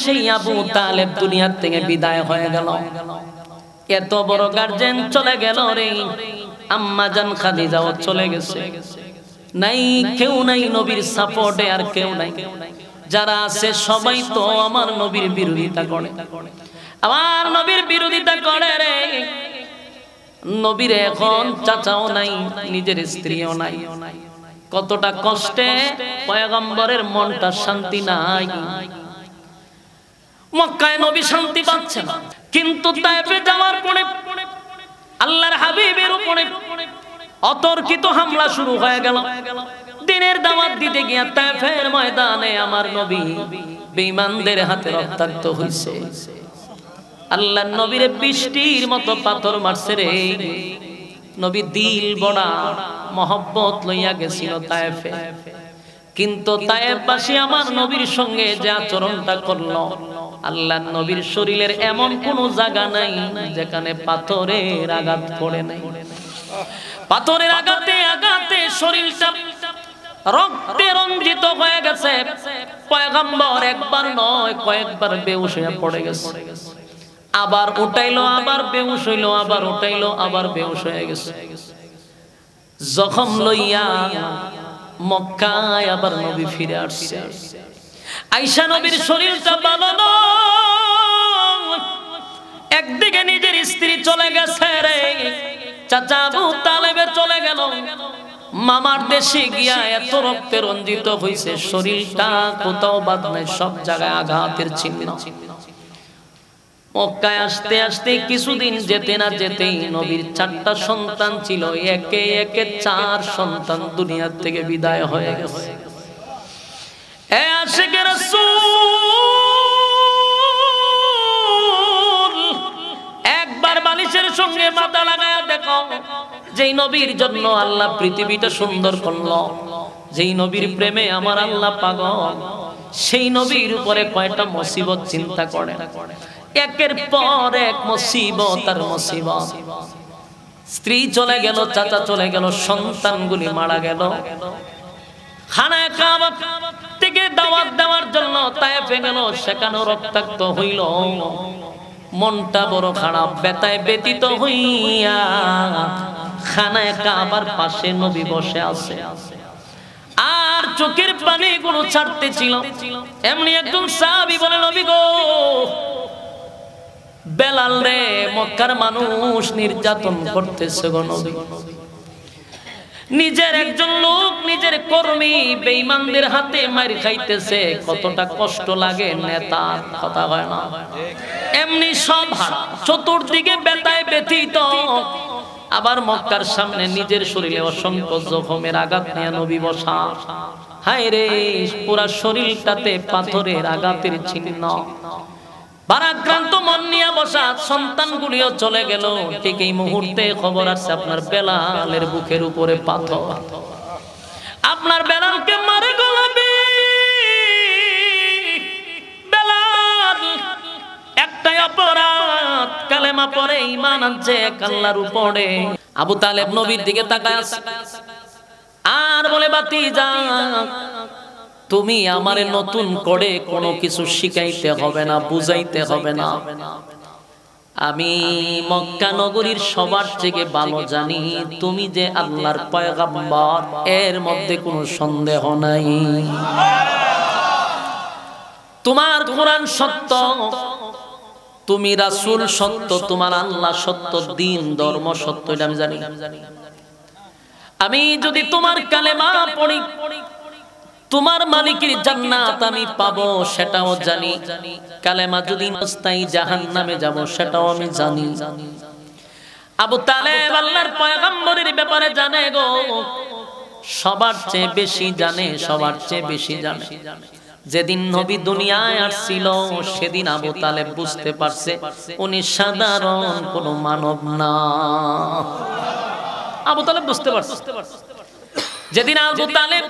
সেই আবু তালেব দুনিয়া থেকে বিদায় হয়ে গেল। এত বড় গার্জেন চলে গেল রে, আম্মা জান খাদিজাও চলে গেছে, নাই কেউ নাই নবীর সাপোর্টে, আর কেউ নাই। যারা আছে সবাই তো আমার নবীর বিরোধিতা করে, আমার নবীর বিরোধিতা করে রে। নবীর এখন চাচাও নাই, নিজের স্ত্রীও নাই। কতটা কষ্টে পয়গম্বরের মনটা শান্তি নাই। মক্কায় নবী শান্তি পাচ্ছে না, কিন্তু তায়েফে যাওয়ার পরে আল্লাহর হাবিবের উপরে অতর্কিত হামলা শুরু হয়ে গেল। দিনের দাওয়াত দিতে গিয়া তায়েফের ময়দানে আমার নবী বেঈমানদের হাতে রক্তাক্ত হইছে। আল্লাহর নবীরে বৃষ্টির মতো পাথর মারছে রে। নবী দিল বড়া মহব্বত লইয়া গেছিল তায়েফে, কিন্তু তায়েফবাসী আমার নবীর সঙ্গে যে আচরণটা করলো, আল্লাহর নবীর শরীরের এমন কোন জায়গা নাই যেখানে পাথরের আঘাত পড়ে নাই। পাথরের আঘাতে আঘাতে শরীরটা রক্তে রঞ্জিত হয়ে গেছে। পয়গম্বর একবার নয় কয়েকবার বেহুশ হয়ে পড়ে গেছে। আবার উঠাইলো, আবার বেহুশ হইলো, আবার উঠাইলো, আবার বেহুশ হয়ে গেছে। জখম লইয়া মক্কায় আবার নবী ফিরে আসছে। আয়েশা নবীর শরীরটা ভালো নয়, একদিকে নিজের স্ত্রী চলে গেছে রে, চাচা আবু তালেবে চলে গেল, মামার দেশে গিয়া এত রক্তে রঞ্জিত হইছে, শরীরটা কোথাও বাদ নাই, সব জায়গায় আঘাতের চিহ্ন। মক্কায় আসতে আসতে কিছুদিন যেতে না যেতেই নবীর 4টা সন্তান ছিল, একে একে 4 সন্তান দুনিয়া থেকে বিদায় হয়ে গেছে। এ আশিকে রাসূল, একবার বালিশের সঙ্গে মাথা লাগায়া দেখো, যেই নবীর জন্য আল্লাহ পৃথিবীটা সুন্দর করলো, যেই নবীর প্রেমে আমার আল্লাহ পাগল, সেই নবীর উপরে কয়টা মুসিবত চিন্তা করে। একের পর এক মুসিবত আর মুসিবত। স্ত্রী চলে গেল, চাচা চলে গেল, সন্তানগুলি মারা গেল। খানায়ে কাবা থেকে দাওয়াত দেওয়ার জন্য তায়েফে গেল, সেখানে রক্তাক্ত হইল। মনটা বড় খারাপ, ব্যথায় ব্যতীত হইয়া খানায়ে কাবার পাশে নবী বসে আছে, আর চোখের পানিগুলো ছাড়তেছিল। এমনি একজন সাহাবী বলে, নবী গো, বেলাল রে, মক্কার মানুষ নির্যাতন করতেছে গো নবী। নিজের একজন লোক, নিজের কর্মী বেঈমানদের হাতে মার খাইতেছে, কতটা কষ্ট লাগে। নেতার কথা হয় না, এমনি সব চতুর্দিকে ব্যথায় ব্যথিত। আবার মক্কার সামনে নিজের শরীরে অসংখ্য জখমের আঘাত নিয়ে নবী বসা। হায় রে, পুরা শরীরটাতে পাথরের আঘাতের চিহ্ন। ভারাক্রান্ত মন নিয়ে বসা, সন্তানগুলিও চলে গেল। ঠিক এই মুহূর্তে খবর আসছে আপনার বেলালের বুকের উপরে পাথর, আপনার বেলালকে মারে গোলাবি। বেলাল একটাই অপরাধ, কালেমা পড়ে ঈমান আনছে আল্লাহর উপরে। আবু তালেব নবীর দিকে তাকায় আছে আর বলে, ভাতিজা, তুমি আমারে নতুন করে কোনো কিছু শিখাইতে হবে না, বুঝাইতে হবে না। আমি মক্কা নগরীর সবার থেকে ভালো জানি তুমি যে আল্লাহর পয়গম্বর, এর মধ্যে কোনো সন্দেহ নাই। তোমার কোরআন সত্য, তুমি রাসূল সত্য, তোমার আল্লাহ সত্য, দিন ধর্ম সত্য, এটা আমি জানি। আমি যদি তোমার কালেমা পড়ি, তোমার মালিকের জান্নাত আমি পাবো, সেটাও জানি। কালেমা যদি নস্তাই জাহান্নামে যাব, সেটাও আমি জানি। আবু তালেব আল্লাহর পয়গম্বরের ব্যাপারে জানে গো, সবার চেয়ে বেশি জানে, সবার চেয়ে বেশি জানে। যেদিন নবী দুনিয়ায় আসছিল, সেদিন আবু তালেব বুঝতে পারছে উনি সাধারণ কোনো মানব না। আবু তালেব বুঝতে পারছে। যেদিন আবু তালেব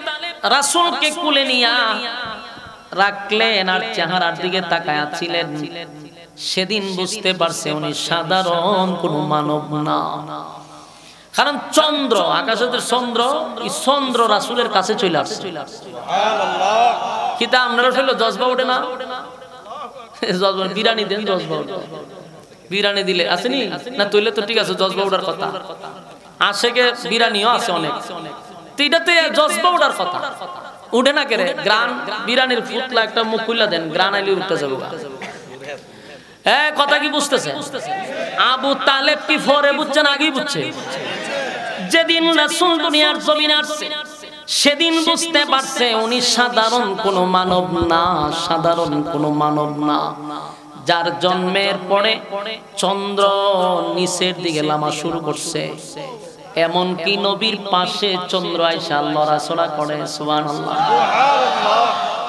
রাসূলকে কোলে নিয়া রাখলেন আর চেহারার দিকে তাকায়া ছিলেন, সেদিন বুঝতে পারছে উনি সাধারণ কোনো মানব না। কারণ চন্দ্র, আকাশের চন্দ্র, এই চন্দ্র রাসূলের কাছে চলে আসছে। সুবহানাল্লাহ। কিতা আপনারা হইলো জজবা ওঠে না? জজবা বিরিয়ানি দেন, জজবা বিরিয়ানি দিলে আসেনি না, তৈলে তো ঠিক আছে, জজবা ওঠার কথা। আশেকে বিরিয়ানিও আছে অনেক, এটাতে জজবা ওঠার কথা, উঠে না কেরে। গ্রান বিরিয়ানির ফুটলা একটা মুখ খুললা দেন, গ্রান আইলে উঠতে যাবো। কথা কি বুঝতেছে? আবু তালেব কি ফরে বুঝছেন, আগেই বুঝছে। যেদিন রাসূল দুনিয়ার জমিনে আসছে সেদিন বুঝতে পারছে উনি সাধারণ কোনো মানব না, সাধারণ কোনো মানব না, যার জন্মের পরে চন্দ্র নিচের দিকে নামা শুরু করছে। এমন কি নবীর পাশে চন্দ্র আয়েশা লড়াচড়া করে। সুবহানাল্লাহ।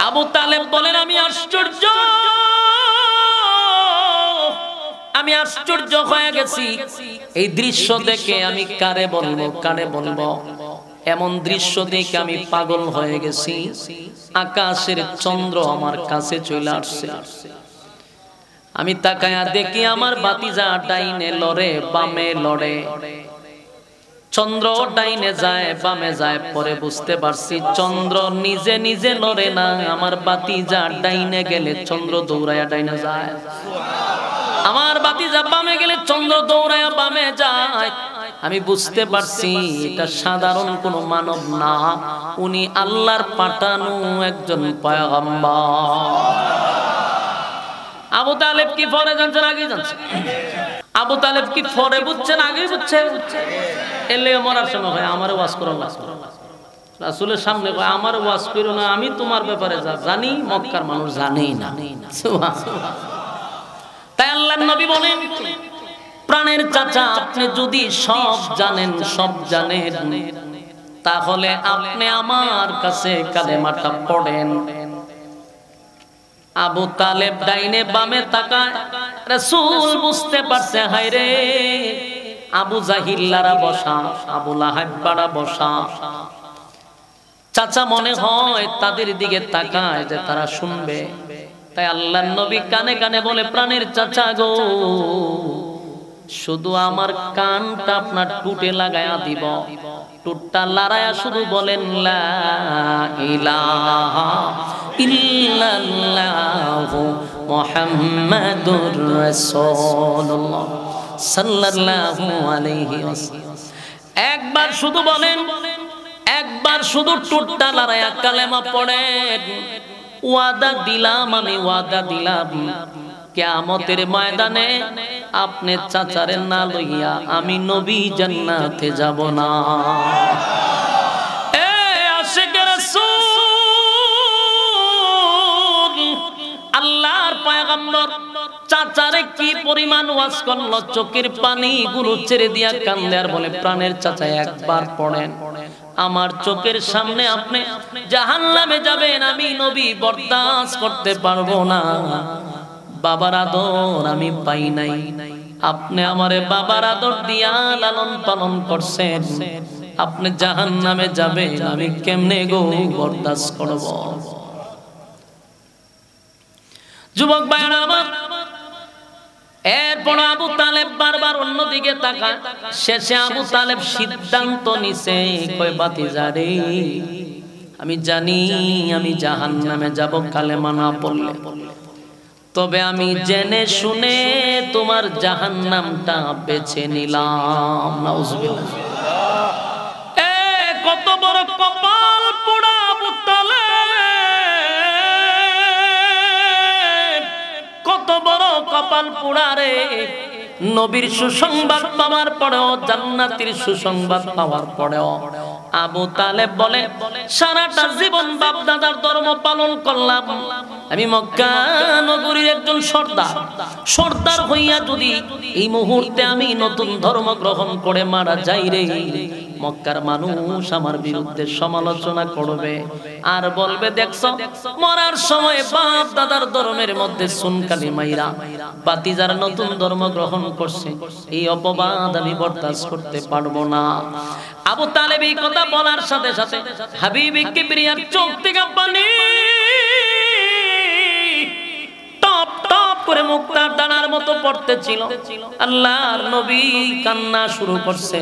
আবু তালেব বলেন আমি আশ্চর্য, আমি আশ্চর্য হয়ে গেছি এই দৃশ্য দেখে। আমি কারে বলবো, কারে বলবো, এমন দৃশ্য দেখে আমি পাগল হয়ে গেছি। আকাশের চন্দ্র আমার কাছে চলে আসছে, আমি তাকায়া দেখি আমার ভাতিজা ডাইনে লড়ে বামে লড়ে, চন্দ্র ডাইনে যায় বামে যায়। পরে বুঝতে পারছি চন্দ্র নিজে নিজে লড়ে না, আমার ভাতিজা ডাইনে গেলে চন্দ্র দৌড়ায়া ডাইনে যায়, আমার ভাতিজা বামে গেলে চন্দ্র দৌড়ায়া বামে যায়। আমি বুঝতে পারছি এটা সাধারণ কোনো মানব না, উনি আল্লাহর পাঠানো একজন পয়গম্বর। আবু তালেব কি ফরে জানছেন, আগেই জানছেন। আবু তালেব কি ফরে বুঝছেন, আগেই বুঝছে। এলে মরার সময় হয় আমার ওয়াজ করো না, রাসূলের সামনে কয় আমার ওয়াজ করো না, আমি তোমার ব্যাপারে যা জানি মক্কার মানুষ জানেই না। তাই আল্লাহর নবী বলেন প্রাণের চাচা আপনি যদি সব জানেন, সব জানেন, তাহলে আপনি আমার কাছে কালেমাটা পড়েন। আবু তালেব ডাইনে বামে তাকায়, রাসূল বুঝতে পারছে হায় রে আবু জাহিল্লারা বসা, আবু লাহাবরা বসা। চাচা মনে হয় তাদের দিকে তাকায় যে তারা শুনবে। তাই আল্লাহর নবী কানে কানে বলে প্রাণের চাচা গো, শুধু আমার কানটা আপনার টুটে লাগায়া দিব, টুটটা লড়ায়া শুধু বলেন লা ইলাহা ইল্লাল্লাহু মুহাম্মাদুর রাসূলুল্লাহ সাল্লাল্লাহু আলাইহি ওয়াসাল্লাম। একবার শুধু বলেন, একবার শুধু টুটটা লড়ায়া কালেমা পড়েন। ওয়াদা দিলাম, আমি ওয়াদা দিলাম কিয়ামতের ময়দানে আপনি চাচারে না লইয়া আমি নবী জান্নাতে যাব না। এ আশিক রাসূল, আল্লাহর পয়গম্বর চাচারে কি পরিমাণ ওয়াজ করলো, চোখের পানি গুলো ছেড়ে দিয়া কান্দে আর বলে প্রাণের চাচা একবার পড়েন, আমার চোখের সামনে আপনি জাহান্নামে যাবেন, আমি নবী বরদাস্ত করতে পারবো না। বাবার আদর আমি পাই নাই, আপনি আমারে বাবার আদর দিয়া লালন পালন করছেন, আপনি জাহান্নামে যাবেন, আমি কেমনে গো বরদাস্ত করব। যুবক ভাইরা আমার, এরপর আবু তালেব বারবার অন্যদিকে তাকায়। শেষে আবু তালেব সিদ্ধান্ত নিছে, কই ভাতিজা রে আমি জানি আমি জাহান্নামে যাব কালেমা না পড়লে, তবে আমি জেনে শুনে তোমার জাহান্নামটা বেছে নিলাম। নাউজুবিল্লাহ। এ কত বড় কপাল পোড়া আবু তালেব, কত বড় কপাল পোড়া রে। নবীর সুসংবাদ পাওয়ার পরেও, জান্নাতের সুসংবাদ পাওয়ার পরেও আবু তালেব বলে সারাটা জীবন বাপ দাদার ধর্ম পালন করলাম, আমি মক্কা নগরীর একজন সর্দার, সর্দার হইয়া যদি এই মুহূর্তে আমি নতুন ধর্ম গ্রহণ করে মারা যাই রে, মক্কার মানুষ আমার বিরুদ্ধে সমালোচনা করবে আর বলবে দেখছো মরার সময় বাপ দাদার ধর্মের মধ্যে সুনকালি মাইরা বাতিজার নতুন ধর্ম গ্রহণ করছে, এই অপবাদ আমি বরদাস্ত করতে পারবো না। আবু তালেব এই কথা বলার সাথে সাথে হাবিব কিবরিয়ার চোখ থেকে পানি টপ টপ করে মুক্তার দানার মতো পড়তেছিল। আল্লাহর নবী কান্না শুরু করছে,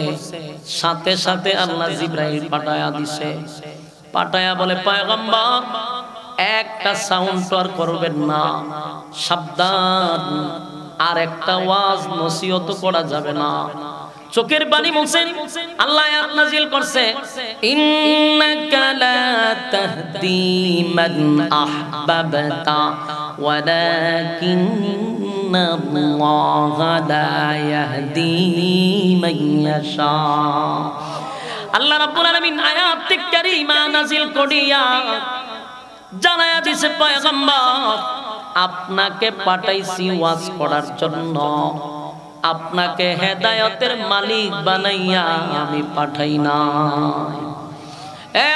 সাথে সাথে আল্লাহ জিবরাইল পাঠায়া দিছে, পাঠায়া বলে পয়গম্বর একটা সাউন্ড আর করবেন না, সাবধান। আর একটা ওয়াজ নসিহত করা যাবে না। চোখের পানি মুছেন। আল্লাহ আয়াত নাযিল করছে, ইন্নাকা লা তাহদি মান আহবাবতা ওয়ালাকিন্নাল্লাহা লা ইয়াহদি মান ইয়াশা। আল্লাহ রাব্বুল আলামিন আয়াত কারীমা নাযিল করিয়া জানায়া দিয়েছে, পয়গম্বর আপনাকে পাঠাইছি ওয়াজ করার জন্য, আপনাকে হেদায়েতের মালিক বানাইয়া আমি পাঠাই না।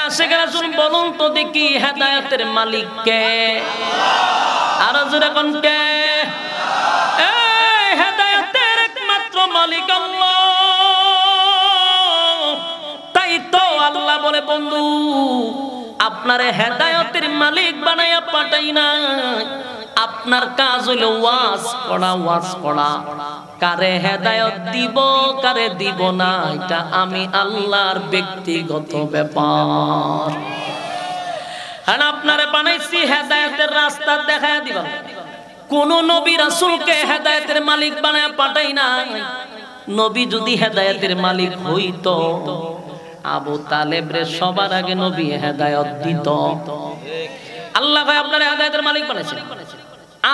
আশিক রাসূল বলুন তো দেখি, হেদায়েতের মালিক কে? আর জোরে কোন কে? হেদায়েতের একমাত্র মালিক আল্লাহ। তাই তো আল্লাহ বলে, বন্ধু আপনারে হেদায়েতের মালিক বানাইয়া পাঠাই না, আপনার কাজ হলো ওয়াজ করা, ওয়াজ করা। কারে হেদায়েত দিব কারে দিব না, এটা আমি আল্লাহর ব্যক্তিগত ব্যাপার। আর আপনারে বানাইছি হেদায়েতের রাস্তা দেখায় দিবা। কোন নবী রাসূলকে হেদায়েতের মালিক বানায় পাঠাই না। নবী যদি হেদায়েতের মালিক হইতো, আবু তালেব রে সবার আগে নবী হেদায়েত দিত। আল্লাহ ভাই আপনার হেদায়েতের মালিক বানাইছেন।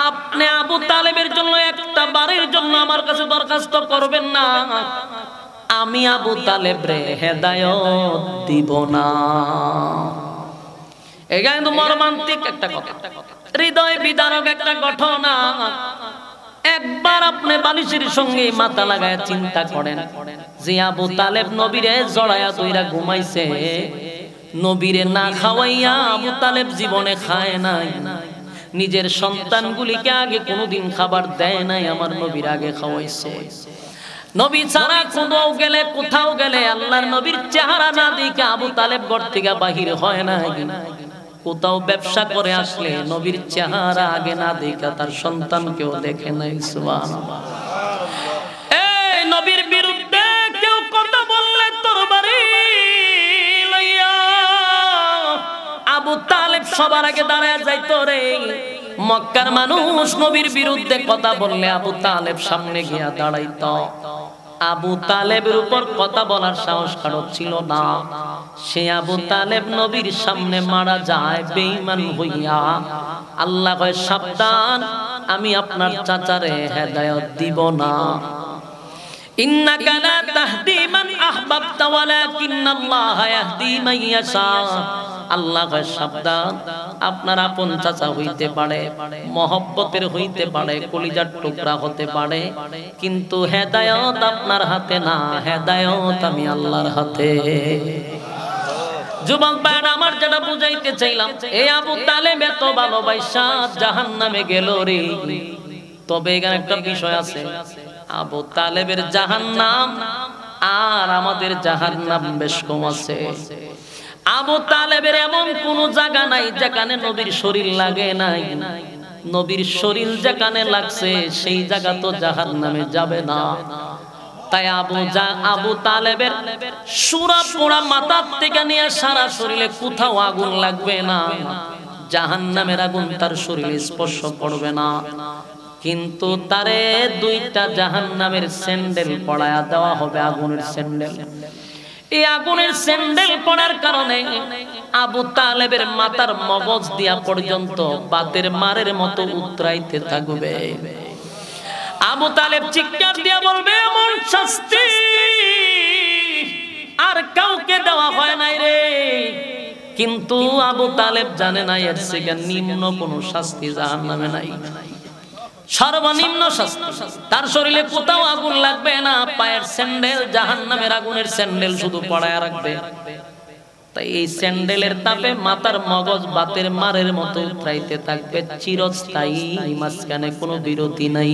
আপনি আবু তালেবের জন্য একটা বারের জন্য আমার কাছে দরখাস্ত করবেন না, আমি আবু তালেব রে হেদায়েত দিব না। এটা কিন্তু মর্মান্তিক একটা কথা, হৃদয় বিদারক একটা ঘটনা। একবার আপনি বালিশের সঙ্গে মাথা লাগায় চিন্তা করেন যে আবু তালেব নবীরে জড়ায়া দইরা ঘুমাইছে, নবীরে না খাওয়াইয়া আবু তালেব জীবনে খায় নাই, নিজের সন্তানগুলিকে আগে কোনোদিন খাবার দেয় নাই, আমার নবীর আগে খাওয়াইছে। নবী ছাড়া কোথাও গেলে আল্লাহর নবীর চেহারা না দেখে আবু তালেব ঘর থেকে বাহির হয় না। কোথাও ব্যবসা করে আসলে নবীর চেহারা আগে না দেখে তার সন্তানকেও দেখে নাই। সুবহানাল্লাহ। এই নবীর বিরুদ্ধে কেউ কথা বললে তরবারি লইয়া আবু তালেব সবার আগে দাঁড়ায় যাইতো রে। মক্কার মানুষ নবীর বিরুদ্ধে কথা বললে আবু তালেব সামনে গিয়া দাঁড়াইতো। আবু তালেবের উপর কথা বলার সাহস কারো ছিল না। সে আবু তালেব নবীর সামনে মারা যায় বেঈমান হইয়া। আল্লাহ কয়, সাবধান, আমি আপনার চাচারে হেদায়েত দিব না। ইন্নাকা লা তাহদি মান আহবাবতা ওয়ালাকিন্নাল্লাহা ইয়াহদি মান ইয়াশা। আল্লাহ কয়, সাবধান, আপনার আপন চাচা হইতে পারে, মহব্বতের হইতে পারে, কলিজার টুকরা হতে পারে, কিন্তু হেদায়েত আপনার হাতে না, হেদায়েত আমি আল্লাহর হাতে। যুবক ভাইরা আমার, যেটা বুঝাইতে চাইলাম, এই আবু তালেব এত ভালোবাসা জাহান্নামে গেল রে। তবে এখানে একটা বিষয় আছে, আবু তালেবের জাহান্নাম আর আমাদের জাহান্নাম বেশ কম আছে। আবু তালেবের এমন কোন জায়গা নাই যেখানে নবীর শরীর লাগে নাই। নবীর শরীর যেখানে লাগছে সেই জায়গা তো জাহান্নামে যাবে না। তাই আবু তালেবের সুরা পোড়া মাথার থেকে নিয়ে সারা শরীরে কোথাও আগুন লাগবে না, জাহান্নামের আগুন তার শরীরে স্পর্শ করবে না। কিন্তু তারে দুইটা জাহান্নামের স্যান্ডেল পরায়া দেওয়া হবে, আগুনের স্যান্ডেল। এই আগুনের স্যান্ডেল পরার কারণে আবু তালেবের মাথার মগজ দিয়া পর্যন্ত বাতের মারের মতো উতরাইতে থাকবে। আবু তালেব চিৎকার দিয়া বলবে, এমন শাস্তি আর কাউকে দেওয়া হয় নাই রে। কিন্তু আবু তালেব জানে না এর থেকে নিম্ন কোনো শাস্তি জাহান্নামে নাই। সর্বনিম্ন শাস্তি, তার শরীরে কোথাও আগুন লাগবে না, পায়ের স্যান্ডেল জাহান্নামের আগুনের স্যান্ডেল শুধু পরায়া রাখবে। তাই এই স্যান্ডেলের তাপে মাথার মগজ বাতের মারের মতো উতরাইতে থাকবে চিরস্থায়ী, মাঝখানে কোনো বিরতি নাই।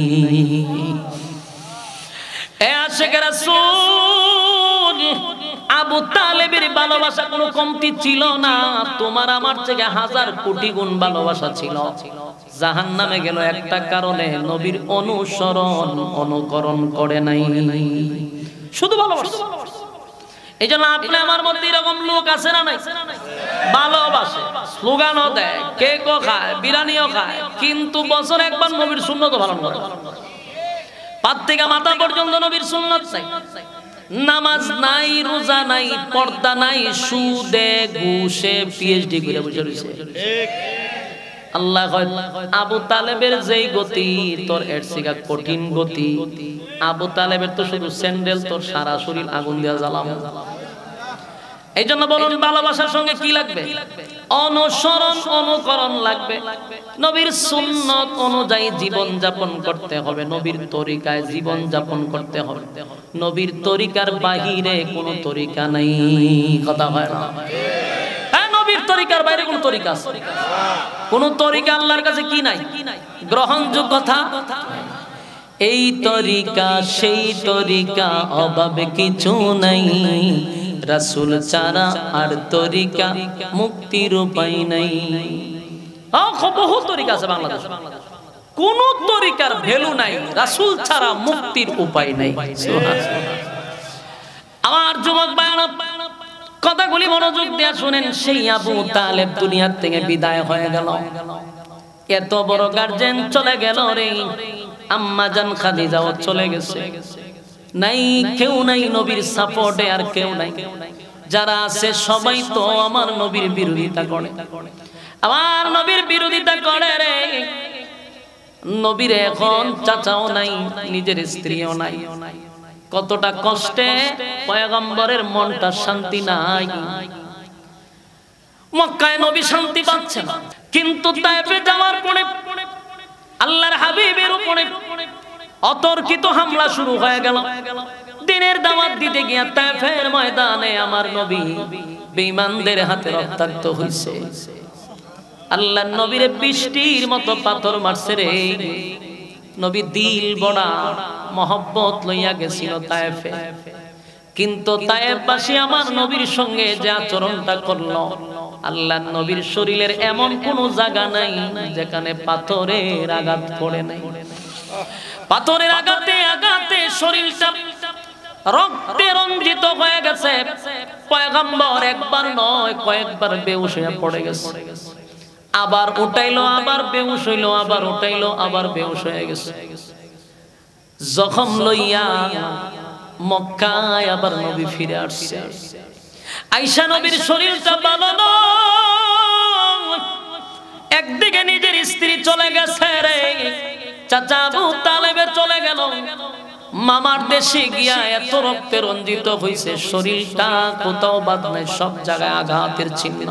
আশিক রাসূল আবু তালেবের ভালোবাসা কোনো কমতি ছিল না, তোমার আমার থেকে হাজার কোটি গুণ ভালোবাসা ছিল। জাহান্নামে গেল একটা কারণে, নবীর অনুসরণ অনুকরণ করে নাই, শুধু ভালোবাসা। এই জন্য আপনি আমার মধ্যে এরকম লোক আছে না নাই? ভালোবাসে, স্লোগানও দেয়, কেকও খায়, বিরিয়ানিও খায়, কিন্তু বছরে একবার নবীর সুন্নত পালন করে। পাত থেকে মাথা পর্যন্ত নবীর সুন্নত চাই। নামাজ নাই, রোজা নাই, পর্দা নাই, সুদে ঘুষে পিএইচডি করে বসে রয়েছে। আল্লাহ কয় আবু তালেবের যেই গতি তোর এর থেকে কঠিন গতি। আবু তালেবের তো শুধু স্যান্ডেল, তোর সারা শরীর আগুন দিয়া জ্বালাবো। এই জন্য বলুন ভালোবাসার সঙ্গে কি লাগবে? অনুসরণ, অনুকরণ লাগবে। নবীর সুন্নত অনুযায়ী জীবন যাপন করতে হবে, নবীর তরিকায় জীবন যাপন করতে হবে। নবীর তরিকার বাহিরে কোনো তরিকা নাই। কথা হয় না? হ্যাঁ, নবীর তরিকার বাইরে কোনো তরিকা আছে? কোন তরিকা আল্লাহর কাছে কি নাই? গ্রহণযোগ্যতা। এই তরিকা সেই তরিকা, অভাবে কিছু নাই। রাসূল ছাড়া আর তরিকা, মুক্তির উপায় নাই। বহু তরিকা আছে বাংলাদেশে, কোন তরিকার ভ্যালু নাই। রাসূল ছাড়া মুক্তির উপায় নাই। আমার যুবক ভাইরা, কথাগুলি মনোযোগ দিয়ে শুনেন। সেই আবু তালেব দুনিয়ার থেকে বিদায় হয়ে গেল। এত বড় গার্জেন চলে গেল রে। আম্মা জান খাদিজাও চলে গেছে। নাই কেউ নাই নবীর সাপোর্টে, আর কেউ নাই। যারা আছে সবাই তো আমার নবীর বিরোধিতা করে, আমার নবীর বিরোধিতা করে রে। নবীর এখন চাচাও নাই, নিজের স্ত্রীও নাই। কতটা কষ্টে পয়গম্বরের মনটা শান্তি নাই। মক্কায় নবী শান্তি পাচ্ছে না, কিন্তু তায়েফে যাওয়ার পরে আল্লাহর হাবিবের উপরে অতর্কিত হামলা শুরু হয়ে গেল। দিনের দাওয়াত দিতে গিয়া তায়েফের ময়দানে আমার নবী বেঈমানদের হাতে রক্তাক্ত হইছে। আল্লাহর নবীরে বৃষ্টির মতো পাথর মারছে রে। নবী দিল বড়া মহব্বত লইয়া গেছিল তায়েফে, কিন্তু তায়েফবাসী আমার নবীর সঙ্গে যে আচরণটা করলো, আল্লাহর নবীর শরীরের এমন কোন জায়গা নাই যেখানে পাথরের আঘাত পড়ে নাই। পাথরের আঘাতে আঘাতে শরীরটা রক্তে রঞ্জিত হয়ে গেছে। পয়গম্বর একবার নয় কয়েকবার বেহুশ হয়ে পড়ে গেছে। আবার উঠাইলো, আবার বেহুশ হইলো, আবার উঠাইলো, আবার বেহুশ হয়ে গেছে। জখম লইয়া মক্কায় আবার নবী ফিরে আসছে। আয়েশা নবীর শরীরটা ভালো নয়। একদিকে নিজের স্ত্রী চলে গেছে রে, চাচা আবু তালেবে চলে গেল। মামার দেশে গিয়া এত রক্তে রঞ্জিত হইছে, শরীরটা কোথাও বাদ নাই, সব জায়গায় আঘাতের চিহ্ন।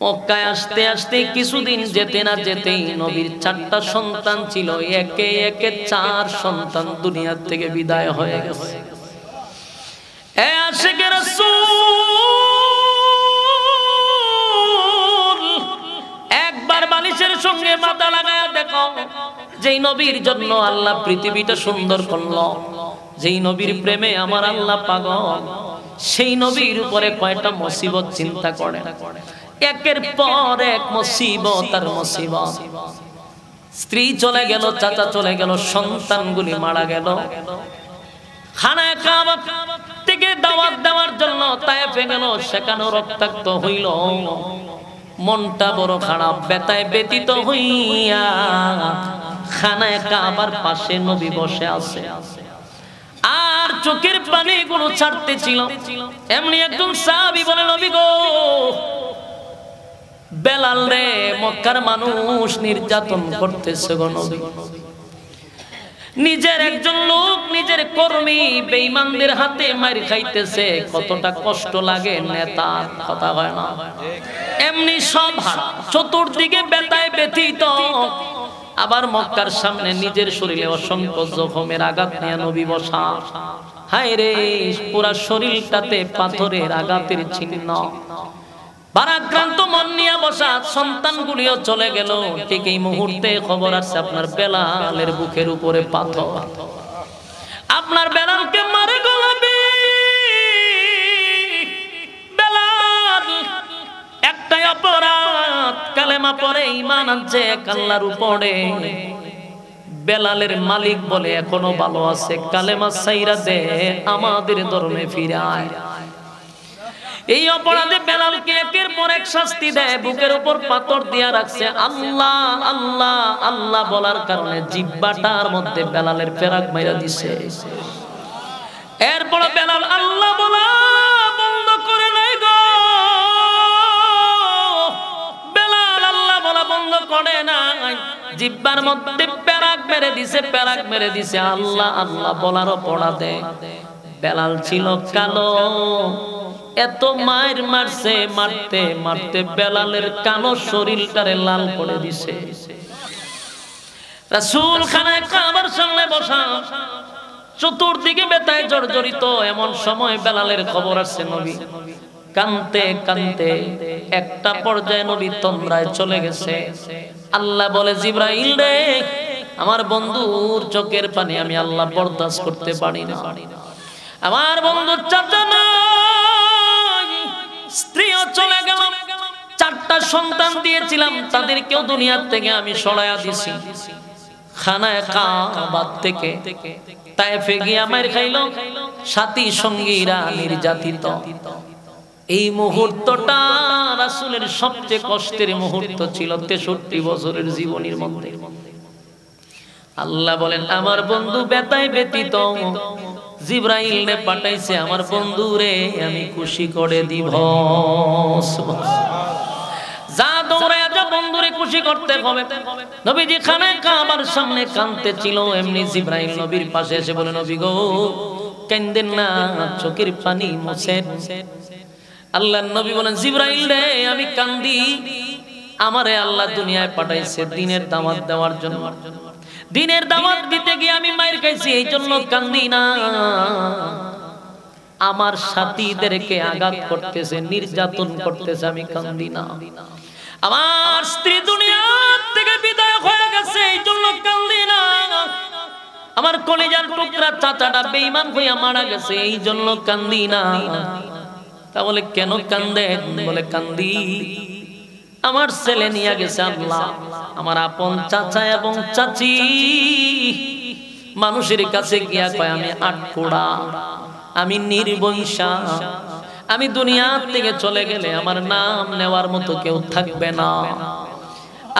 মক্কায় আসতে আসতে কিছুদিন যেতে না যেতেই নবীর 4টা সন্তান ছিল, একে একে 4 সন্তান দুনিয়ার থেকে বিদায় হয়ে গেছে। এ আশিকে রাসূল, একবার বালিশের সঙ্গে মাথা লাগায়া দেখো, যেই নবীর জন্য আল্লাহ পৃথিবীটা সুন্দর করলো, যেই নবীর প্রেমে আমার আল্লাহ পাগল, সেই নবীর উপরে কয়টা মুসিবত চিন্তা করে। একের পর এক মুসিবত আর মুসিবত। স্ত্রী চলে গেল, চাচা চলে গেল, সন্তানগুলি মারা গেল। খানায় কাবা থেকে দাওয়াত দেওয়ার জন্য তায়েফে গেল, সেখানেও রক্তাক্ত হইল। মনটা বড় খারাপ, ব্যথায় ব্যতীত হইয়া খানায় কাবার পাশে নবী বসে আছে, আর চোখের পানি গুলো ছাড়তেছিল। এমনি একজন সাহাবী বলে, নবী গো, বেলাল রে, মক্কার মানুষ নির্যাতন করতেছে গো নবী। নিজের একজন লোক, নিজের কর্মী বেঈমানদের হাতে মার খাইতেছে, কতটা কষ্ট লাগে নেতার। কথা হয় না? এমনি সব চতুর্দিকে ব্যথায় ব্যথিত। আবার মক্কার সামনে নিজের শরীরে অসংখ্য জখমের আঘাত নিয়ে নবী বসা। হায় রে, পুরা শরীরটাতে পাথরের আঘাতের চিহ্ন। ভারাক্রান্ত মন নিয়ে বসা, সন্তানগুলিও চলে গেল। ঠিক এই মুহূর্তে খবর আসছে আপনার বেলালের বুকের উপরে পাথর। আপনার বেলালকে মারে গোলাপি। বেলাল একটাই অপরাধ, কালেমা পড়ে ঈমান আনছে এক আল্লাহর উপরে। বেলালের মালিক বলে এখনো ভালো আছে, কালেমা ছাইরা দে, আমাদের ধর্মে ফিরে আয়। এই অপরাধে বেলালকে একের পর এক শাস্তি দেয়, বুকের উপর পাথর দিয়া রাখছে। আল্লাহ আল্লাহ আল্লাহ বলার কারণে জিহ্বাটার মধ্যে বেলালের ফেরাক মাইরা দিছে। এরপর বেলাল আল্লাহ বলা বন্ধ করে নাই গো, বেলাল আল্লাহ বলা বন্ধ করে নাই, জিহ্বার মধ্যে পেরাক মেরে দিছে, পেরাক মেরে দিছে। আল্লাহ আল্লাহ বলার অপরাধে বেলাল ছিল কালো, এত মায়ের মারছে, মারতে মারতে বেলালের কালো শরীরটারে লাল করে দিছে। রাসূল খানায় কাবার সামনে বসা, চতুর্দিকে বেতায় জর্জরিত। এমন সময় বেলালের খবর আসছে, নবী কানতে কানতে একটা পর্যায়ে নবী তন্দ্রায় চলে গেছে। আল্লাহ বলে, জিবরাইল রে, আমার বন্ধুর চোখের পানি আমি আল্লাহ বরদাস্ত করতে পারি না। আমার বন্ধুর চাচা নাই, স্ত্রীও চলে গেল, 4টা সন্তান দিয়েছিলাম, তাদেরকেও দুনিয়ার থেকে আমি সরাইয়া দিছি। খানায় কাবা থেকে তায়েফে গিয়ে মার খাইল, সাথী সঙ্গীরা নির্যাতিত। এই মুহূর্তটা রাসূলের সবচেয়ে কষ্টের মুহূর্ত ছিল 63 বছরের জীবনের মধ্যে। আল্লাহ বলেন, আমার বন্ধু বেতায় ব্যতীত জিবরাইল রে পাঠাইছে, আমার বন্ধু রে আমি খুশি করে দিব। যা দৌড়ায় যা, বন্ধুরে খুশি করতে হবে। নবীজি খানায় কাবার সামনে কাঁদতে ছিল, এমনি জিবরাইল নবীর পাশে এসে বলে, নবী গো কাঁদেন না, চোখের পানি মোছেন। আল্লাহর নবী বলেন, জিবরাইল রে আমি কান্দি, আমারে আল্লাহ দুনিয়ায় পাঠাইছে দ্বীনের দাওয়াত দেওয়ার জন্য। দ্বীনের দাওয়াত দিতে গিয়ে আমি মাইর খাইছি, এই জন্য কান্দি না। আমার সাথীদেরকে আঘাত করতেছে, নির্যাতন করতেছে, আমি কান্দি না। আমার স্ত্রী দুনিয়া থেকে বিদায় হয়ে গেছে, এই জন্য কান্দি না। আমার কলিজার টুকরা চাচাটা বেঈমান হইয়া মারা গেছে, এই জন্য কান্দি না। তাহলে কেন কান্দেন? বলে, কান্দি আমার ছেলে নিয়ে গেছে আল্লাহ, আমার আপন চাচা এবং চাচি মানুষের কাছে গিয়া কয় আমি আটকোড়া, আমি নির্বংশা, আমি দুনিয়া থেকে চলে গেলে আমার নাম নেওয়ার মতো কেউ থাকবে না।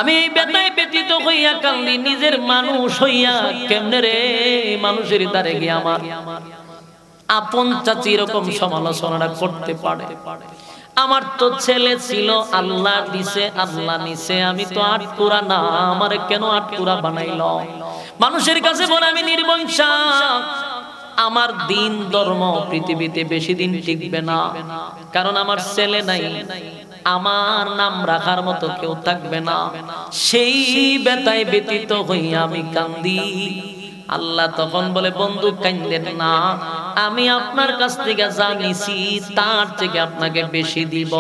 আমি বেতায় ব্যতীত হইয়া কান্দি, নিজের মানুষ হইয়া কেমনে রে মানুষের দ্বারে গিয়ে আমার আপন চাচি এরকম সমালোচনা করতে পারে? আমার তো ছেলে ছিল, আল্লাহ দিছে আল্লাহ নিছে, আমি তো আটকুরা না, আমারে কেন আটকুরা বানাইল? মানুষের কাছে বলে আমি নির্বংশা, আমার দিন ধর্ম পৃথিবীতে বেশি দিন টিকবে না, কারণ আমার ছেলে নাই, আমার নাম রাখার মতো কেউ থাকবে না। সেই বেতায় ব্যতীত হইয়া আমি কান্দি। আল্লাহ তখন বলে, বন্ধু কান্দেন না, আমি আপনার কাছ থেকে যা নিছি তার থেকে আপনাকে বেশি দিব,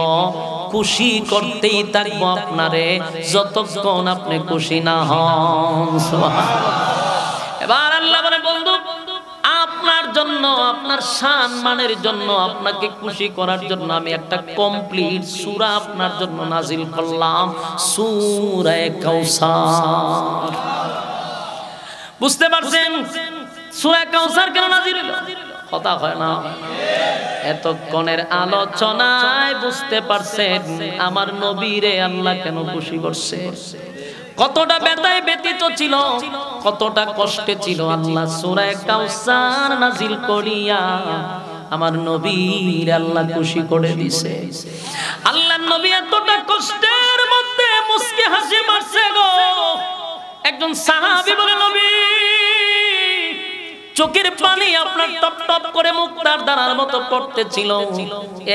খুশি করতেই থাকবো আপনারে যতক্ষণ আপনি খুশি না হন। এবার আল্লাহ বলে, বন্ধু আপনার জন্য, আপনার সম্মানের জন্য, আপনাকে খুশি করার জন্য আমি একটা কমপ্লিট সূরা আপনার জন্য নাজিল করলাম, সূরা কাউসার। বুঝতে পারছেন সূরা কাউসার কেন নাজিল হলো? কথা হয় না? এতক্ষণের আলোচনায় বুঝতে পারছেন আমার নবীরে আল্লাহ কেন খুশি করছে, কতটা বেতায় ব্যতীত ছিল, কতটা কষ্টে ছিল। আল্লাহ সূরা কাউসার নাজিল করিয়া আমার নবীর আল্লাহ খুশি করে দিছে। আল্লাহর নবী এতটা কষ্টের মধ্যে মুস্কি হাসি মারছে গো। একজন সাহাবী বলে, নবী চোখের পানি আপনার টপ টপ করে মুক্তার ধারার মতো পড়তেছিল,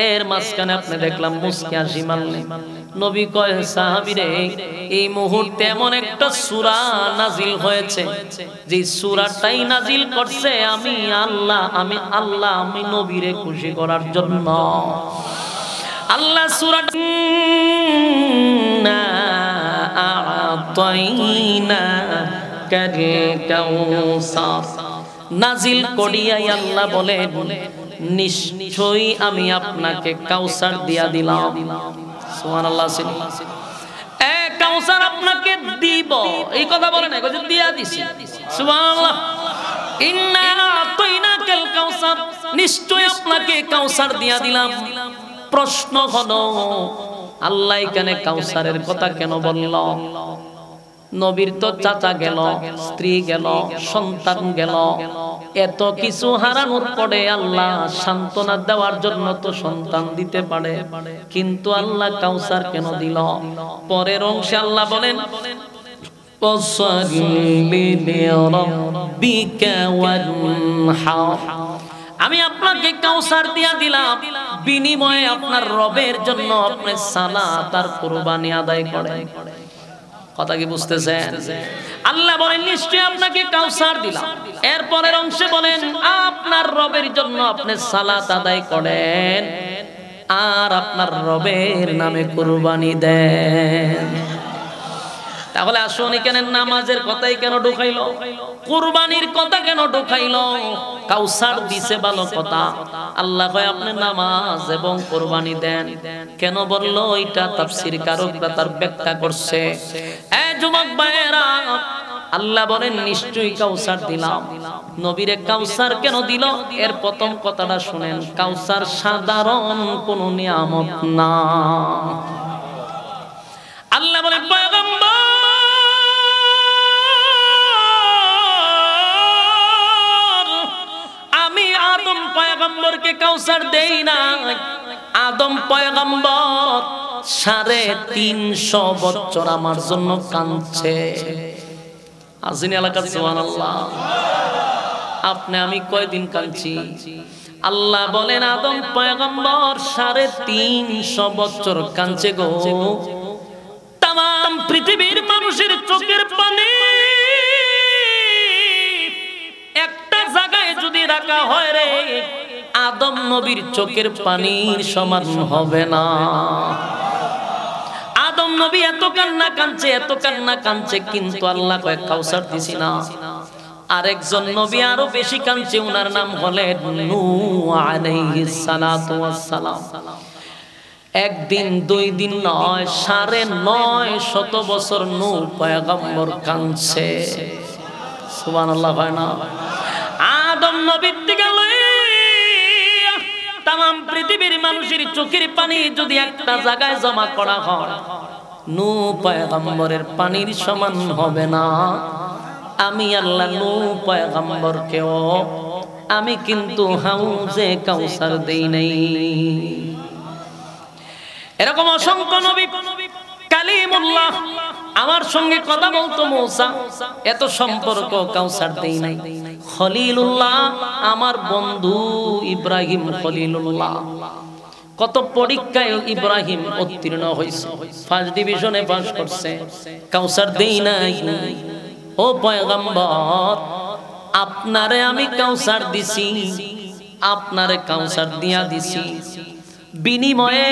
এর মাঝখানে আপনি দেখলাম মুস্কি হাসি মারলেন। নবী কয়, সাহাবী রে এই মুহূর্তে এমন একটা সূরা নাজিল হয়েছে যে সূরাটাই নাজিল করছে আমি আল্লাহ, আমি নবীরে খুশি করার জন্য। আল্লাহ সূরা নাজিল করিয়াই আল্লাহ বলেন, নিশ্চয়ই আমি আপনাকে কাউসার দিয়া দিলাম। সুবহানাল্লাহ। কাউসার আপনাকে দিব, এই কথা বলে না, কইছে দিয়া দিছি। সুবহানাল্লাহ। ইন্না আতাইনাকাল কাউসার, নিশ্চয় আপনাকে কাউসার দিয়া দিলাম। প্রশ্ন হলো আল্লাহ এখানে কাউসারের কথা কেন বলল? নবীর তো চাচা গেল, স্ত্রী গেল, সন্তান গেল, এত কিছু হারানোর পরে আল্লাহ সান্ত্বনা দেওয়ার জন্য তো সন্তান দিতে পারে, কিন্তু আল্লাহ কাউসার কেন দিল? পরের অংশে আল্লাহ বলেন আমি আপনাকে কাউসার দিয়া দিলাম, বিনিময়ে আপনার রবের জন্য আপনি সালাত আর কুরবানি আদায় করেন। কথা কি বুঝতেছেন? আল্লাহ বলেন নিশ্চয় আপনাকে কাউসার দিলাম। এরপরের অংশে বলেন আপনার রবের জন্য আপনি সালাত আদায় করেন আর আপনার রবের নামে কুরবানি দেন। তাহলে আসুন এখানে নামাজের কথাই কেন ঢুকাইলো, কুরবানির কথা কেন ঢুকাইলো? কাউসার দিছে ভালো কথা, আল্লাহ কয় আপনি নামাজ এবং কুরবানি দেন। কেন বললো এটা তাফসীর কারকরা তার ব্যাখ্যা করছে। এ যুবক ভাইয়েরা, আল্লাহ বলেন নিশ্চয়ই কাউসার দিলাম। নবীরে কাউসার কেন দিল? এর প্রথম কথাটা শুনেন, কাউসার সাধারণ কোনো নিয়ামত না। আল্লাহ বলেন পয়গম্বর আমি আদম পয়গম্বরকে কাউসার দেই না। আদম পয়গম্বর 350 বছর আমার জন্য কাঁদছে। আসেন এলাকার সুবহানাল্লাহ। আপনি আমি কয়দিন কাঁদছি? আল্লাহ বলেন আদম পয়গম্বর 350 বছর কাঁদছে গো। তাম পৃথিবীর মানুষের চোখের পানি একটা জায়গায় যদি রাখা হয় রে, আদম নবীর চোখের পানির সমান হবে না। আদম নবী এত কান্না কাঁদছে, এত কান্না কাঁদছে, কিন্তু আল্লাহ কয় কাউসার দিছি না। আরেকজন নবী আরো বেশি কাঁদছে, ওনার নাম হলেন নূহ আলাইহিস সালাতু ওয়াস সালাম। একদিন 2 দিন নয়, 950 বছর নূহ পয়গম্বর কাঁদছে। সুবহানাল্লাহ হয় না? আদম নবীর দিকে লইয়া তাম পৃথিবীর মানুষের চোখের পানি যদি একটা জায়গায় জমা করা হয়, নূহ পয়গম্বরের পানির সমান হবে না। আমি আল্লাহ নূহ পয়গম্বরকেও আমি কিন্তু হাউজে কাউসার দেই নাই। এরকম অসংখ্য নবী, কালিমুল্লাহ আমার সঙ্গে কথা বলতো মূসা, এত সম্পর্ক কাউসার দেই নাই। খলিলুল্লাহ আমার বন্ধু ইব্রাহিম খলিলুল্লাহ, কত পরীক্ষায় ইব্রাহিম উত্তীর্ণ হয়েছে, ফার্স্ট ডিভিশনে পাস করছে, কাউসার দেই নাই। ও পয়গম্বর আপনারে আমি কাউসার দিছি, আপনারে কাউসার দিয়া দিছি, বিনিময়ে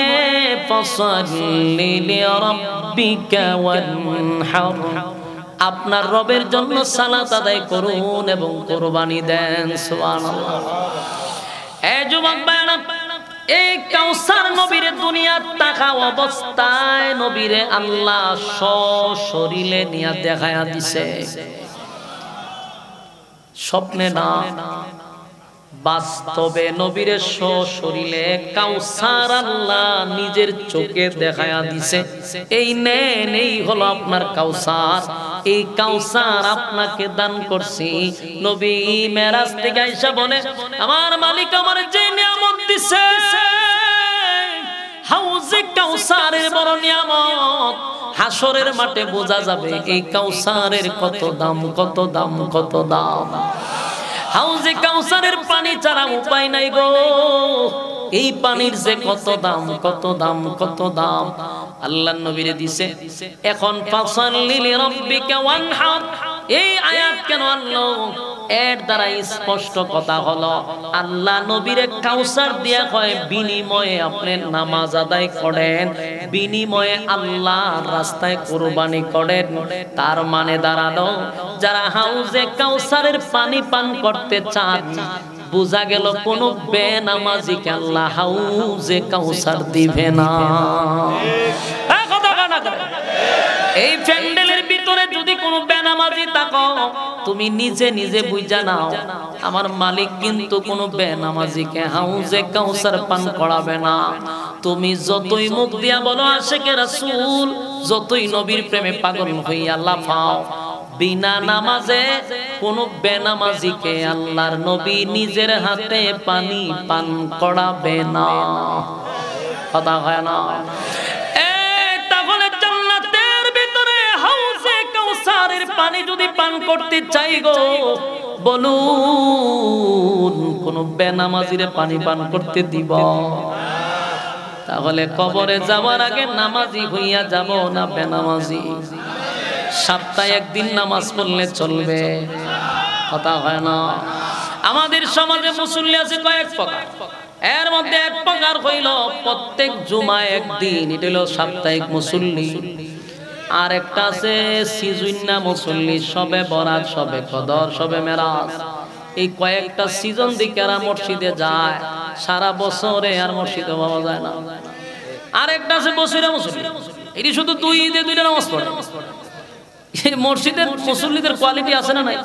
ফাসাল্লি লিরাব্বিকা ওয়ানহার, আপনার রবের জন্য সালাত আদায় করুন এবং কুরবানি দেন। সুবহানাল্লাহ। এই যুবক ভাইরা, এই কাউসার নবীরে দুনিয়ার থাকা অবস্থায় নবীরে আল্লাহ সশরীরে নিয়ে দেখায়া দিছে। স্বপ্নে না, বাস্তবে নবীরে সশরীরে কাউসার আল্লাহ নিজের চোখে দেখায়া দিছে। এই নেন, এই হলো আপনার কাউসার, এই কাউসার আপনাকে দান করছি। নবী মেরাজ থেকে আইসা বলে আমার মালিক আমার যে নিয়ামত দিছে, হাউজে কাউসারের বড় নিয়ামত, হাসরের মাঠে বোঝা যাবে এই কাউসারের কত দাম, কত দাম, কত দাম। হাউজে কাউসারের পানি ছাড়া উপায় নাই গো, এই পানির যে কত দাম, কত দাম, কত দাম। আল্লাহ নবীরে দিছে। এখন ফাসাল্লি লিরাব্বিকা ওয়ানহার, এই আয়াত কেন আনলো? এর দ্বারা স্পষ্ট কথা হলো আল্লাহ নবীরে কাউসার দিয়া কয় বিনিময়ে আপনি নামাজ আদায় করেন, বিনিময়ে আল্লাহর রাস্তায় কুরবানি করেন। তার মানে দাঁড়ালো যারা হাউজে কাউসারের পানি পান করতে চান, বুঝা গেল কোন বেনামাজিকে আল্লাহ হাউজে কাউসার দিবে না। এই প্যান্ডেলের ভিতর বেনামাজি থাকো তুমি নিজে নিজে বুঝা নাও আমার মালিক কিন্তু কোনো বেনামাজিকে হাউজে কাউসার পান করাবে না। তুমি যতই মুখ দিয়া বলো আশিকে রাসূল, যতই নবীর প্রেমে পাগল হইয়া লাফাও, বিনা নামাজে কোন বেনামাজিকে আল্লাহর নবী নিজের হাতে পানি পান করাবে না। কথা হয় না? তাহলে জান্নাতের ভিতরে হাউজে কাউসারের পানি যদি পান করতে চাই গো, বলুন কোন বেনামাজিরে পানি পান করতে দিব? তাহলে কবরে যাওয়ার আগে নামাজি হইয়া যাব না বেনামাজি? সপ্তাহে একদিন নামাজ পড়লে চলবে? কথা হয় না? আমাদের সমাজে মুসল্লি আছে কয়েক প্রকার, এর মধ্যে এক প্রকার হইল প্রত্যেক জুমায় একদিন, এটা হলো সাপ্তাহিক মুসল্লি। আর একটা আছে সিজুন্না মুসল্লি, সবে বরাত, সবে কদর, সবে মেরাজ, এই কয়েকটা সিজন দিকে এরা মসজিদে যায়, সারা বছরে আর মসজিদে পাওয়া যায় না। আর একটা আছে বছরে মুসল্লি, এটি শুধু দুই ঈদে দুইটা নামাজ পড়ে। মসজিদের মুসল্লিদের কোয়ালিটি আছে না নাই?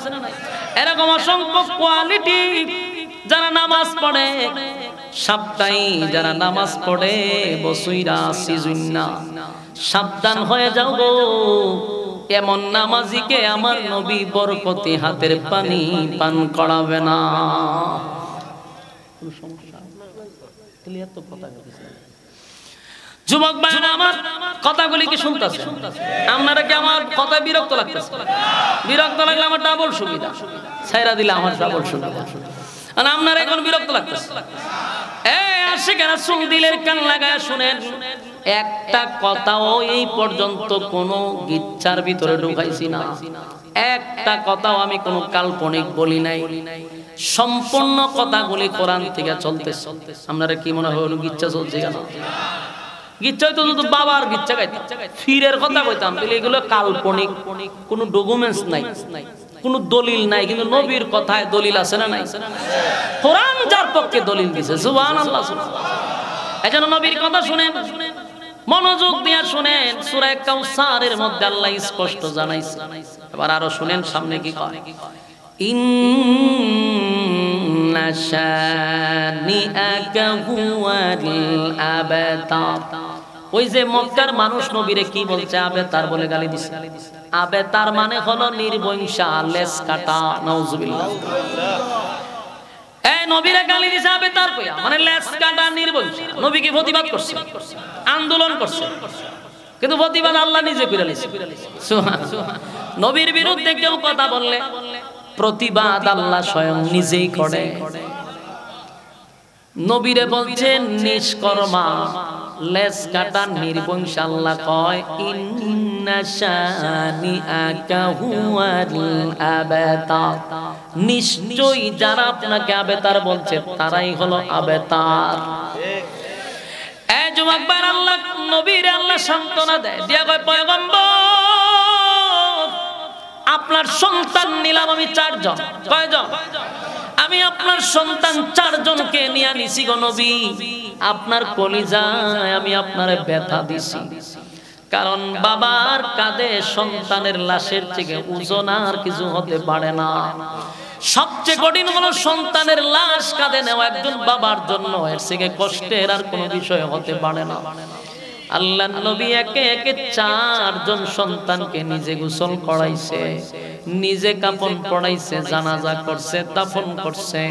এরকম অসংখ্য কোয়ালিটি। যারা নামাজ পড়ে সাপ্তাহিক, যারা নামাজ পড়ে বছইরা সিজুন্না, সাবধান হয়ে যাও গো, এমন নামাজিকে আমার নবী বরকতি হাতের পানি পান করাবে না। যুবক ভাইরা আমার, কথাগুলি কি শুনতেছেন? আপনারা কি আমার কথা বিরক্ত লাগতেছে? বিরক্ত লাগলে আমার ডাবল সুবিধা, ছাইরা দিলে আমার ডাবল সুবিধা। আর আপনারা এখন বিরক্ত লাগতেছে। এই আশিকে রাসূল দিলের কান লাগায় শুনেন, একটা কথাও এই পর্যন্ত কোনো গিচ্ছার ভিতরে ঢুকাইছি না, একটা কথাও আমি কোনো কাল্পনিক বলি নাই। সম্পূর্ণ কথাগুলি কোরআন থেকে চলতেছে। আপনারা কি মনে হয় গিচ্ছা চলছে কেন? গিচ্ছা হয়তো যদি বাবার গিচ্ছা গাইতাম, ফিরের কথা কইতাম, তাহলে এগুলো কাল্পনিক, কোনো ডকুমেন্টস নাই, কোনো দলিল নাই। কিন্তু নবীর কথায় দলিল আছে না নাই? কোরআন যার পক্ষে দলিল দিছে, সুবহানাল্লাহ। এজন্য নবীর কথা শুনেন, মনোযোগ দিয়ে শুনেন। সূরা কাউসারের মধ্যে আল্লাহ স্পষ্ট জানাইছে। এবার আরো শুনেন সামনে কি কয়, ইন্না শানিআকা হুয়াল আবতার। ওই যে মক্কার মানুষ নবীরে কি বলছে? আবেতার বলে গালি দিছে। আবেতার মানে হলো নির্বংশা, লেজ কাটা। নাউজুবিল্লাহ। এই নবীরে গালি দিছে আবেতার কইয়া, মানে লেজ কাটা, নির্বংশা। নবী কি প্রতিবাদ করছে? আন্দোলন করছে? কিন্তু প্রতিবাদ আল্লাহ নিজে করে নিছে। সুবহানাল্লাহ। নবীর বিরুদ্ধে কেউ কথা বললে প্রতিবাদ আল্লাহ স্বয়ং নিজেই করে। নবীরে বলছেন নিষ্কর্মা, লেজ কাটা, নির্বংশ। আল্লাহ কয় ইন্না শানিআকা হুয়াল আবতার। নিশ্চয়ই যারা আপনাকে আবেতার বলছে তারাই হলো আবেতার। এই যুবক ভাই, আল্লাহ নবীরে আল্লাহ সান্ত্বনা দেয়, দিয়া কয় পয়গম্বর আপনার সন্তান নিলাম আমি 4 জন। কয়জন? আমি আপনার সন্তান 4 জনকে নিয়ে নিছি গো নবী। আপনার কলিজায় আমি আপনারে ব্যথা দিছি, কারণ বাবার কাঁধে সন্তানের লাশের থেকে ওজন আর কিছু হতে পারে না। সবচেয়ে কঠিন হলো সন্তানের লাশ কাঁধে নেওয়া। একজন বাবার জন্য এর থেকে কষ্টের আর কোনো বিষয় হতে পারে না। আল্লাহ নবী একে একে 4 জন সন্তানকে নিজে গোসল করাইছে, নিজে কাফন পরাইছে, জানাজা করছে, দাফন করছে।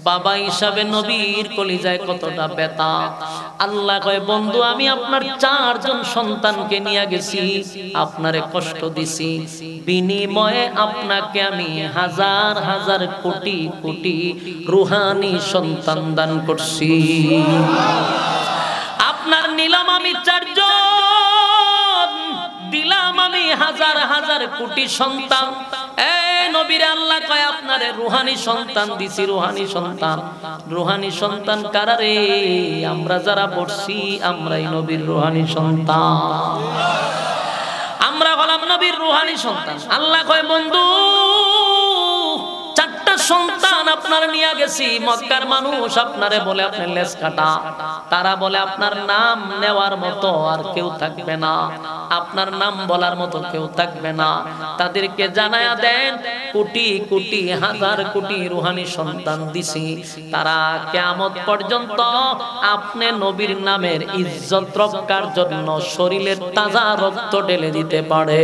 বাবা হিসাবে নবীর কলিজায় কতটা ব্যথা। আল্লাহ কয় বন্ধু, আমি আপনার 4 জন সন্তানকে নিয়ে গেছি, আপনারে কষ্ট দিছি, বিনিময়ে আপনাকে আমি হাজার হাজার কোটি কোটি রূহানি সন্তান দান করছি। আপনার নিলাম আমি 4 জন, দিলাম আমি হাজার হাজার কোটি সন্তান। এই নবীর আল্লাহ কয় আপনারে রূহানি সন্তান দিছি, রূহানি সন্তান। রূহানি সন্তান কারা রে? আমরা যারা পড়ছি আমরাই নবীর রূহানি সন্তান। আমরা হলাম নবীর রূহানি সন্তান। আল্লাহ কয় বন্ধু, 4টা সন্তান আপনারা নিয়ে গেছি, মক্কার মানুষ আপনারে বলে আপনি লেজ কাটা, তারা বলে আপনার নাম নেওয়ার মতো আর কেউ থাকবে না, আপনার নাম বলার মতো কেউ থাকবে না। তাদেরকে জানায়া দেন কোটি কোটি হাজার কোটি রুহানি সন্তান দিছি, তারা কিয়ামত পর্যন্ত আপনি নবীর নামের ইজ্জত রক্ষার জন্য শরীরের তাজা রক্ত ঢেলে দিতে পারে।